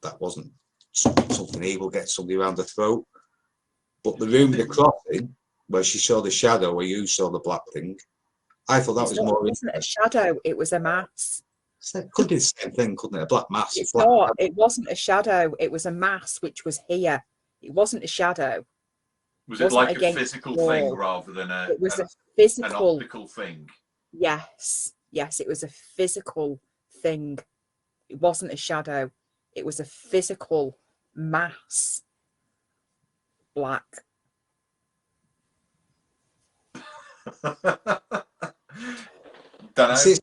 that wasn't something evil, get somebody around the throat. But the room with the cross in, where she saw the shadow, where you saw the black thing, I thought that was more. It wasn't a shadow, it was a mass. It could be the same thing, couldn't it? A black mass. It's not. It wasn't a shadow, it was a mass which was here. It wasn't a shadow. Was it like a physical thing rather than a an optical thing? Yes. Yes, it was a physical thing. It wasn't a shadow. It was a physical mass. Black. See,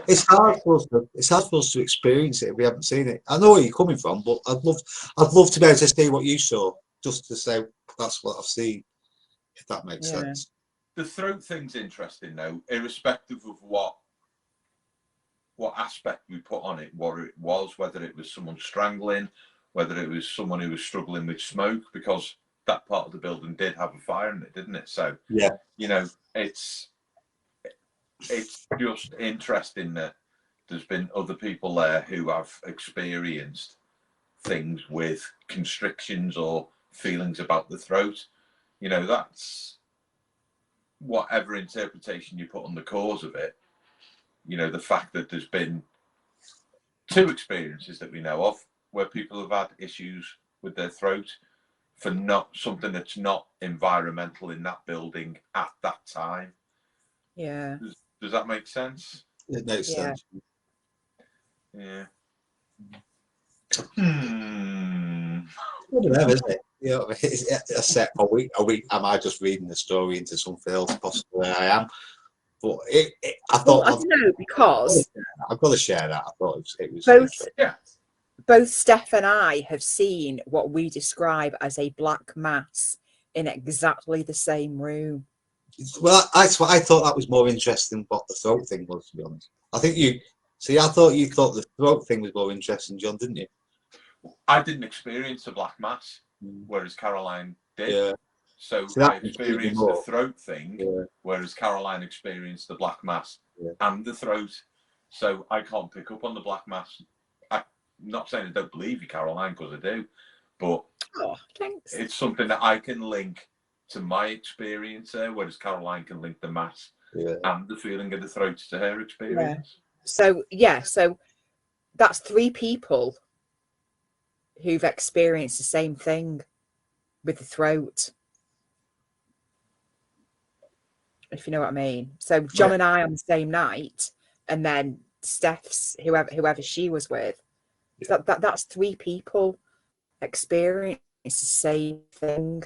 it's hard for us to experience it if we haven't seen it. I know where you're coming from, but I'd love to be able to see what you saw, just to say that's what I've seen, if that makes sense. The throat thing's interesting though, irrespective of what aspect we put on it, what it was, whether it was someone strangling, whether it was someone who was struggling with smoke, because that part of the building did have a fire in it, didn't it? So yeah, you know, it's just interesting that there's been other people there who have experienced things with constrictions or feelings about the throat. You know, that's whatever interpretation you put on the cause of it. You know, the fact that there's been 2 experiences that we know of where people have had issues with their throat for not something that's not environmental in that building at that time. Yeah. Does that make sense? It makes sense. Yeah. One of them, isn't it? You know, it's a set. Am I just reading the story into something else? Possibly I am. But I thought. Well, I don't know, because I've got to share that. I thought it was both Steph and I have seen what we describe as a black mass in exactly the same room. Well, I thought that was more interesting what the throat thing was, to be honest. I think I thought you thought the throat thing was more interesting, John, didn't you? I didn't experience a black mass, whereas Caroline did. Yeah. So I experienced the throat thing, whereas Caroline experienced the black mass and the throat. So I can't pick up on the black mass. I'm not saying I don't believe you, Caroline, because I do, but thanks. It's something that I can link to my experience there, whereas Caroline can link the mass and the feeling of the throat to her experience. So that's 3 people who've experienced the same thing with the throat, if you know what I mean. So John and I on the same night, and then Steph's whoever she was with. That's 3 people experience the same thing.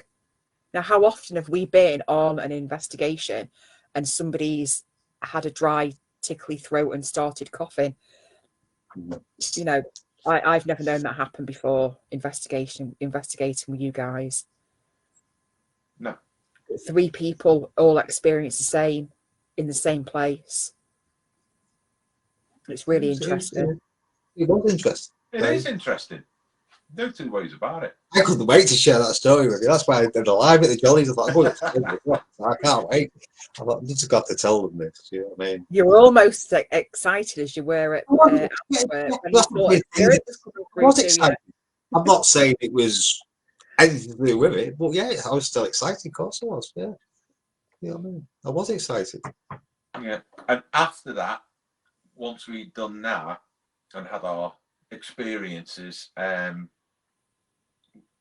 Now, how often have we been on an investigation and somebody's had a dry, tickly throat and started coughing? You know, I've never known that happen before. Investigating with you guys. No. 3 people all experience the same in the same place. It's really interesting. It was interesting. It is interesting. No two ways about it. I couldn't wait to share that story with you. That's why I did a live at the Jollies. I thought, I'm going to tell them. I can't wait. I thought, I just got to tell them this. You know what I mean? You were almost excited as you were at Antwerp when you thought a spirit was coming I was through to excited. I'm not saying it was anything to do with it, but yeah, I was still excited. Of course I was. Yeah. You know what I mean? I was excited. Yeah. And after that, once we'd done that and had our experiences,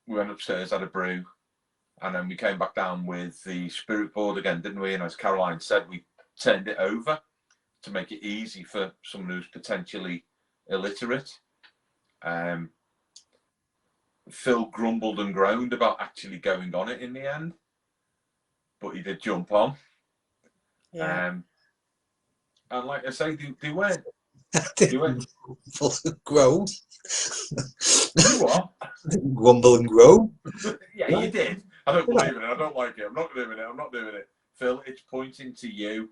we went upstairs, had a brew, and then we came back down with the spirit board again, didn't we? And as Caroline said, we turned it over to make it easy for someone who's potentially illiterate. Phil grumbled and groaned about actually going on it in the end, but he did jump on. Yeah. And like I say, they weren't. Grow. You what? Grumble and grow. Yeah, you did. I don't believe in it. I don't like it. I'm not doing it. I'm not doing it. Phil, it's pointing to you.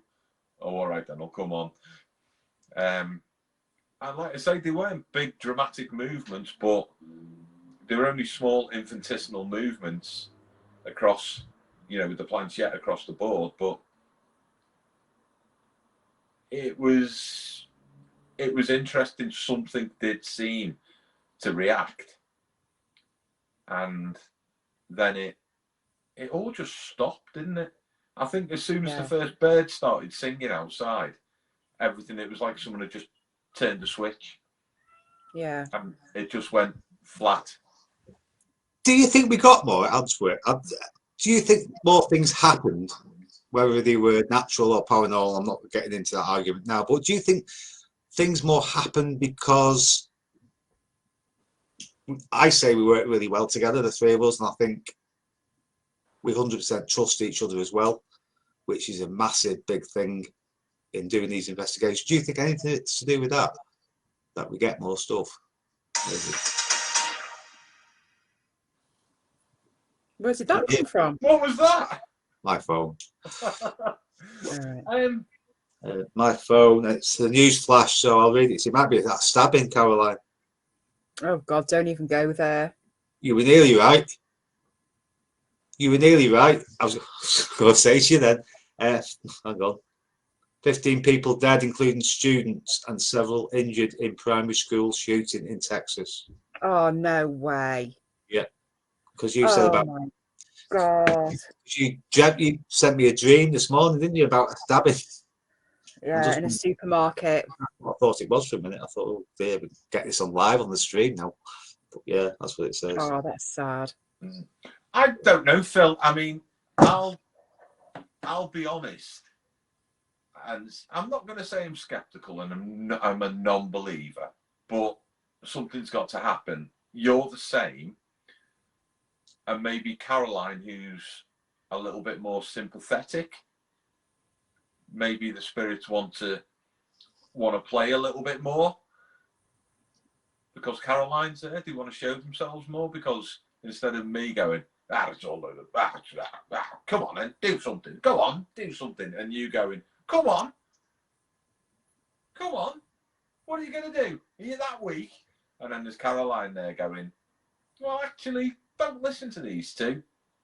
Oh, all right then. I'll come on. And like I say, they weren't big dramatic movements, but they were only small infinitesimal movements across, with the planchette across the board. But it was interesting. Something did seem to react, and then it all just stopped, didn't it? I think as soon as the first bird started singing outside, everything, it was like someone had just turned the switch. Yeah. And it just went flat. Do you think we got more at Antwerp? Do you think more things happened, whether they were natural or paranormal? I'm not getting into that argument now, but do you think things more happened because I say we work really well together, the 3 of us, and I think we 100% trust each other as well, which is a massive, big thing in doing these investigations. Do you think anything to do with that we get more stuff? Where did that come from? What was that? My phone. Right. My phone. It's a news flash, so I'll read it. It might be that stabbing, Caroline. Oh God! Don't even go there. You were nearly right. You were nearly right. I was going to say to you then. Hang on. 15 people dead, including students, and several injured in primary school shooting in Texas. Oh no way! Yeah, because you said about. Oh my God! You sent me a dream this morning, didn't you, about a stabbing? Yeah, in a supermarket. I thought it was for a minute. I thought, oh dear, we get this on live on the stream now. But yeah, that's what it says. Oh, that's sad. I don't know, Phil. I mean, I'll be honest, and I'm not going to say I'm skeptical and I'm a non-believer, but something's got to happen. You're the same, and maybe Caroline, who's a little bit more sympathetic. Maybe the spirits want to play a little bit more because Caroline's there. They want to show themselves more because instead of me going, it's all over. Come on and do something. Go on, do something. And you going, come on. What are you going to do? Are you that weak? And then there's Caroline there going, well, actually, don't listen to these two.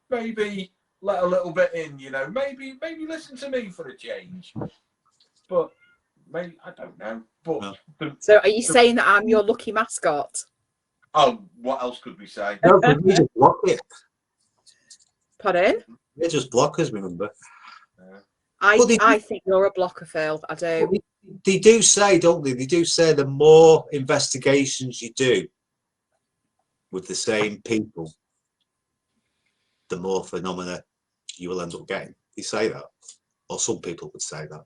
Maybe let a little bit in, maybe listen to me for a change. But maybe, I don't know. But so are you saying that I'm your lucky mascot? Oh, what else could we say? No, we just block it. Pardon? They're just blockers, remember? I think you're a blocker, Phil. I do. They do say, don't they? They do say the more investigations you do with the same people, the more phenomena you will end up getting. They say that, or some people would say that.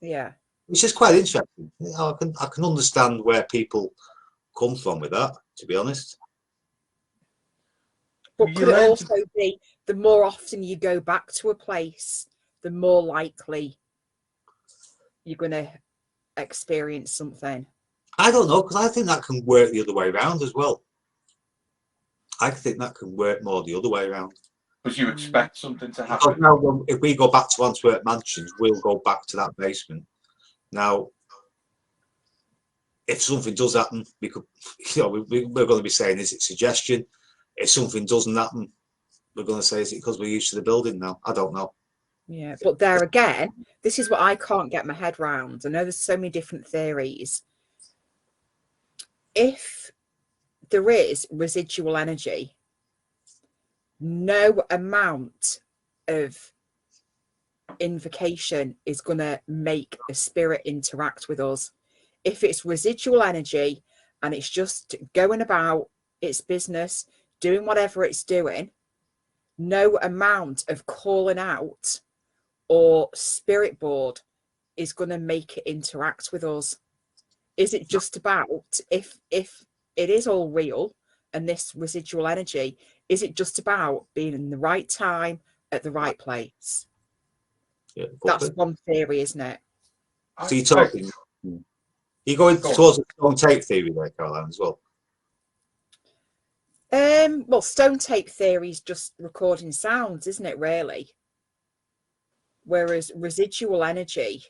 Yeah, which is quite interesting. I can understand where people come from with that, to be honest. But could it also be the more often you go back to a place, the more likely you're going to experience something? I don't know, because I think that can work the other way around as well. I think that can work more the other way around. Because you expect something to Because happen. now, if we go back to Antwerp Mansions, we'll go back to that basement. Now, if something does happen, we could, we're going to be saying, is it suggestion? If something doesn't happen, we're going to say, is it because we're used to the building now? I don't know. Yeah, but there again, this is what I can't get my head round. I know there's so many different theories. If there is residual energy, no amount of invocation is going to make a spirit interact with us. If it's residual energy and it's just going about its business, doing whatever it's doing, no amount of calling out or spirit board is going to make it interact with us. Is it just about, if it is all real and this residual energy, is it just about being in the right time at the right place? Yeah, that's one theory, isn't it? So you're talking, you're going towards the stone tape theory there, Caroline, as well? Well, stone tape theory is just recording sounds, isn't it, really? Whereas residual energy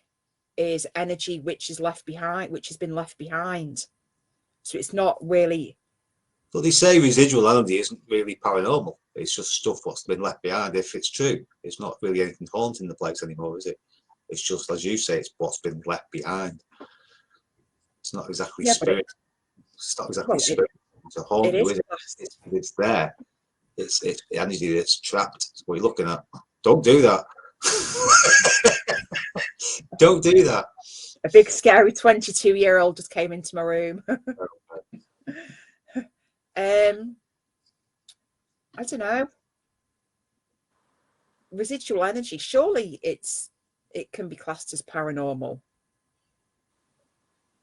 is energy which is left behind, which has been left behind. So it's not really. But they say residual energy isn't really paranormal. It's just stuff what's been left behind. If it's true, it's not really anything haunting the place anymore, is it? It's just, as you say, it's what's been left behind. It's not exactly spirit. It's not exactly spirit. It's a haunt you, is it? It's there. It's energy that's trapped. That's what you're looking at. Don't do that. Don't do that. A big scary 22-year-old just came into my room. I don't know. Residual energy, surely it can be classed as paranormal.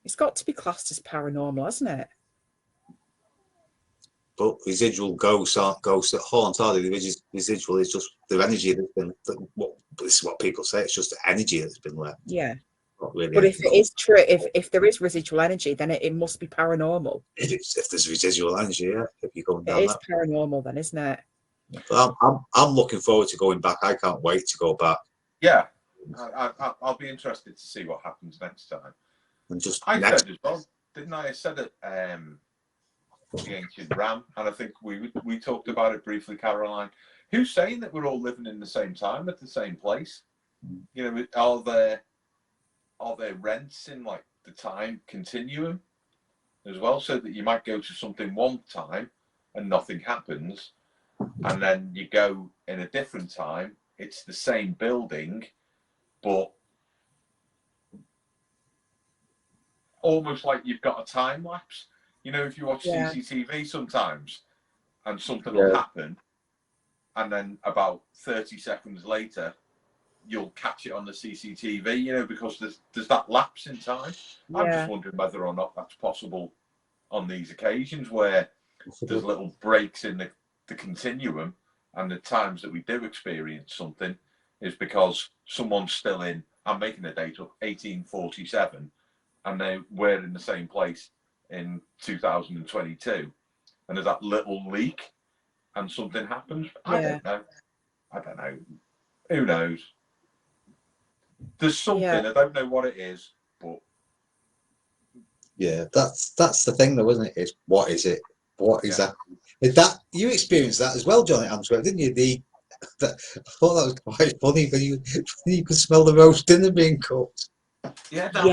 It's got to be classed as paranormal, hasn't it? But residual ghosts aren't ghosts that haunt, are they? The residual is just the energy that's been. This is what people say. It's just the energy that's been left. Yeah. Not really. But if it is true, if there is residual energy, then it must be paranormal. If there's residual energy, yeah. If you're going down it is paranormal, then, isn't it? But I'm looking forward to going back. I can't wait to go back. Yeah, I'll be interested to see what happens next time. And just I said as well, didn't I? I said it. The ancient ram, and I think we talked about it briefly, Caroline. Who's saying that we're all living in the same time at the same place? You know, are there rents in like the time continuum as well, so that you might go to something one time and nothing happens, and then you go in a different time, it's the same building, but almost like you've got a time lapse. You know, if you watch CCTV sometimes and something will happen, and then about 30 seconds later, you'll catch it on the CCTV, you know, because there's that lapse in time. Yeah. I'm just wondering whether or not that's possible on these occasions where there's little breaks in the continuum, and the times that we do experience something is because someone's still in, I'm making a date up, 1847, and we're in the same place in 2022, and there's that little leak and something happens. I don't know. Who knows? There's something, I don't know what it is, but yeah, that's the thing though, isn't it? Is what is it? What exactly? That you experienced that as well, John, at Antwerp, didn't you? I thought that was quite funny when you could smell the roast dinner being cooked. Yeah, that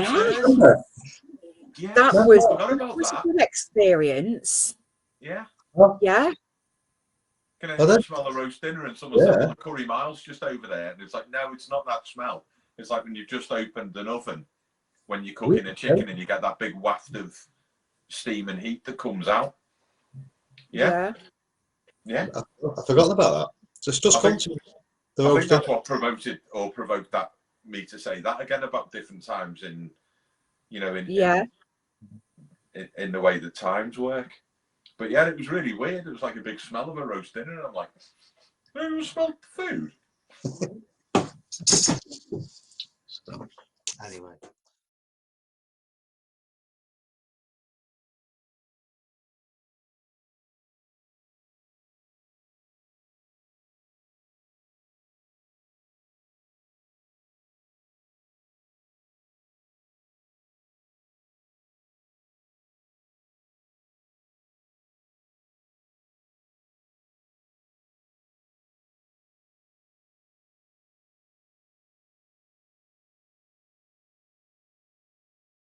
was a good experience. Yeah. Yeah. Can I smell a roast dinner and someone said, well, the curry mile's just over there, and it's like, no, it's not that smell. It's like when you've just opened an oven when you're cooking a chicken and you get that big waft of steam and heat that comes out. Yeah. I've forgotten about that. Just come to the I think that's what provoked me to say that again about different times in, you know, in the way the times work. But yeah, it was really weird. It was like a big smell of a roast dinner, and I'm like, I don't smell food. Anyway.